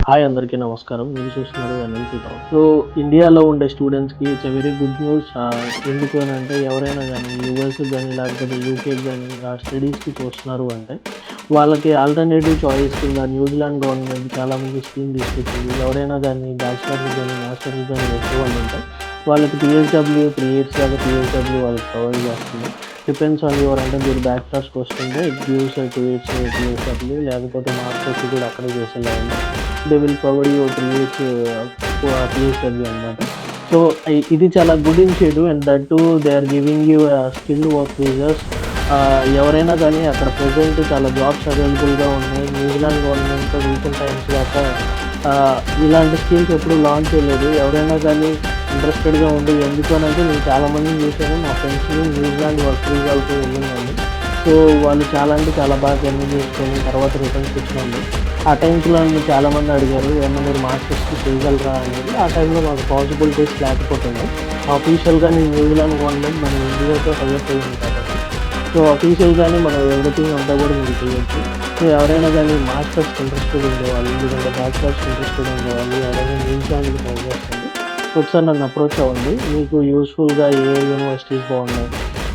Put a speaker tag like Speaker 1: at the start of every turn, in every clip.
Speaker 1: Hi అందరికీ నమస్కారం. మీరు చూస్తున్నారు ఎన్ఎల్పీ టాక్. సో ఇండియాలో ఉండే స్టూడెంట్స్కి it's a very good news. ఎందుకు అని అంటే ఎవరైనా కానీ యూఎస్ కానీ లేకపోతే యూకేకి కానీ స్టడీస్కి చూస్తున్నారు అంటే వాళ్ళకి ఆల్టర్నేటివ్ చాయిస్ కింద న్యూజిలాండ్ గవర్నమెంట్ చాలామంది స్కీమ్ తీసుకొచ్చింది. ఎవరైనా కానీ బ్యాచిలర్స్ కానీ మాస్టర్స్ కానీ వచ్చే వాళ్ళు ఉంటాయి వాళ్ళకి పిహెచ్డబ్ల్యూ 3 years దాకా పిహెచ్డబ్ల్యూ వాళ్ళకి ప్రొవైడ్ చేస్తుంది. డిపెండ్స్ ఆన్ యువర్ అంటే మీరు బ్యాచిలర్స్కి వస్తుంటే ఇట్ గివ్స్ 2 years పిహెచ్డబ్ల్యూ, లేకపోతే మాస్టర్స్ కూడా అక్కడే చేసేలాగా they will provide you 3 years PHW అనమాట. సో ఇది చాలా good initiative and that too they are giving you skilled work వీజర్స్. ఎవరైనా కానీ అక్కడ ప్రజెంట్ చాలా జాబ్స్ అవైలబుల్గా ఉన్నాయి. న్యూజిలాండ్ గవర్నమెంట్ రీసెంట్ టైమ్స్ దాకా ఇలాంటి స్కీమ్స్ ఎప్పుడు లాంచ్ చేయలేదు. ఎవరైనా కానీ ఇంట్రెస్టెడ్గా ఉండి ఎందుకు అని అంటే నేను చాలామందిని చూశాను. మా ఫ్రెండ్స్ని న్యూజిలాండ్ వర్క్ వీజాలతో వెళ్ళినాను. సో వాళ్ళు చాలా అంటే చాలా బాగా జర్నీ చేసుకొని తర్వాత రిటర్న్స్ ఇచ్చినాము. ఆ టైంలో చాలామంది అడిగారు ఏమన్నా మీరు మాస్టర్స్కి చేయగలరా అనేది. ఆ టైంలో మాకు పాసిబిలిటీస్ లేకపోతుంది. ఆఫీషియల్గా నేను న్యూజిలాండ్ గవర్నమెంట్ మన ఇండియాతో సజెస్ట్ అయ్యింది కాబట్టి సో అఫీషియల్గానే మనం ఎవ్రీథింగ్ అంతా కూడా మీరు చేయొచ్చు. సో ఎవరైనా కానీ మాస్టర్స్కి ఇంట్రెస్టెడ్ ఉండేవాళ్ళు, ఎందుకంటే బ్యాచిలర్స్కి ఇంట్రెస్టెడ్ ఉండేవాళ్ళు ఎవరైనా న్యూజిలాండ్కి ట్రై చేస్తుంది ఒకసారి నన్ను అప్రోచ్ అవ్వండి. మీకు యూస్ఫుల్గా ఏ యూనివర్సిటీస్ బాగున్నాయి,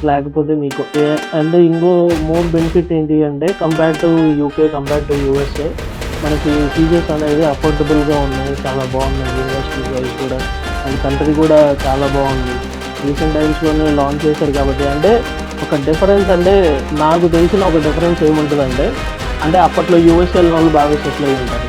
Speaker 1: లేకపోతే మీకు అంటే ఇంకో మోర్ బెనిఫిట్ ఏంటి అంటే compare to UK, compare to USA మనకి ఫీజెస్ అనేది అఫోర్డబుల్గా ఉన్నాయి. చాలా బాగున్నాయి యూనివర్సిటీస్ వైజ్ కూడా. అండ్ కంట్రీ కూడా చాలా బాగుంది. రీసెంట్ టైమ్స్లోనే లాంచ్ చేశారు కాబట్టి అంటే ఒక డిఫరెన్స్ అంటే నాకు తెలిసిన ఒక డిఫరెన్స్ ఏముంటుందంటే అంటే అప్పట్లో యూఎస్ వెళ్ళిన వాళ్ళు బాగా సెటిల్ అయ్యి ఉంటారు,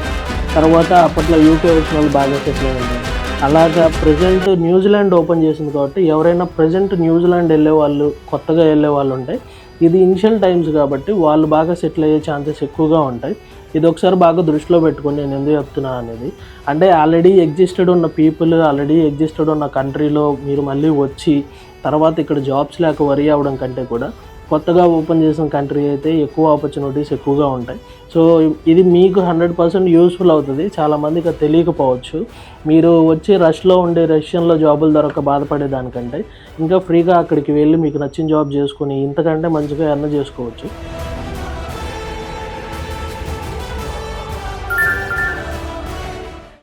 Speaker 1: తర్వాత అప్పట్లో యూకే వచ్చిన వాళ్ళు బాగా సెటిల్ అయ్యి ఉంటారు. అలాగా ప్రజెంట్ న్యూజిలాండ్ ఓపెన్ చేసింది కాబట్టి ఎవరైనా ప్రజెంట్ న్యూజిలాండ్ వెళ్ళే వాళ్ళు, కొత్తగా వెళ్ళే వాళ్ళు ఉంటే ఇది ఇనిషియల్ టైమ్స్ కాబట్టి వాళ్ళు బాగా సెటిల్ అయ్యే ఛాన్సెస్ ఎక్కువగా ఉంటాయి. ఇది ఒకసారి బాగా దృష్టిలో పెట్టుకొని నేను ఎందుకు చెప్తున్నా అనేది అంటే ఆల్రెడీ ఎగ్జిస్టెడ్ ఉన్న పీపుల్, ఆల్రెడీ ఎగ్జిస్టెడ్ ఉన్న కంట్రీలో మీరు మళ్ళీ వచ్చి తర్వాత ఇక్కడ జాబ్స్ లేక వరీ అవ్వడం కంటే కూడా కొత్తగా ఓపెన్ చేసిన కంట్రీ అయితే ఎక్కువ ఆపర్చునిటీస్ ఎక్కువగా ఉంటాయి. సో ఇది మీకు 100% యూస్ఫుల్ అవుతుంది. చాలామందికి అది తెలియకపోవచ్చు. మీరు వచ్చి రష్లో ఉండే రష్యన్లో జాబులు దొరక బాధపడేదానికంటే ఇంకా ఫ్రీగా అక్కడికి వెళ్ళి మీకు నచ్చిన జాబ్ చేసుకొని ఇంతకంటే మంచిగా ఎర్న్ చేసుకోవచ్చు.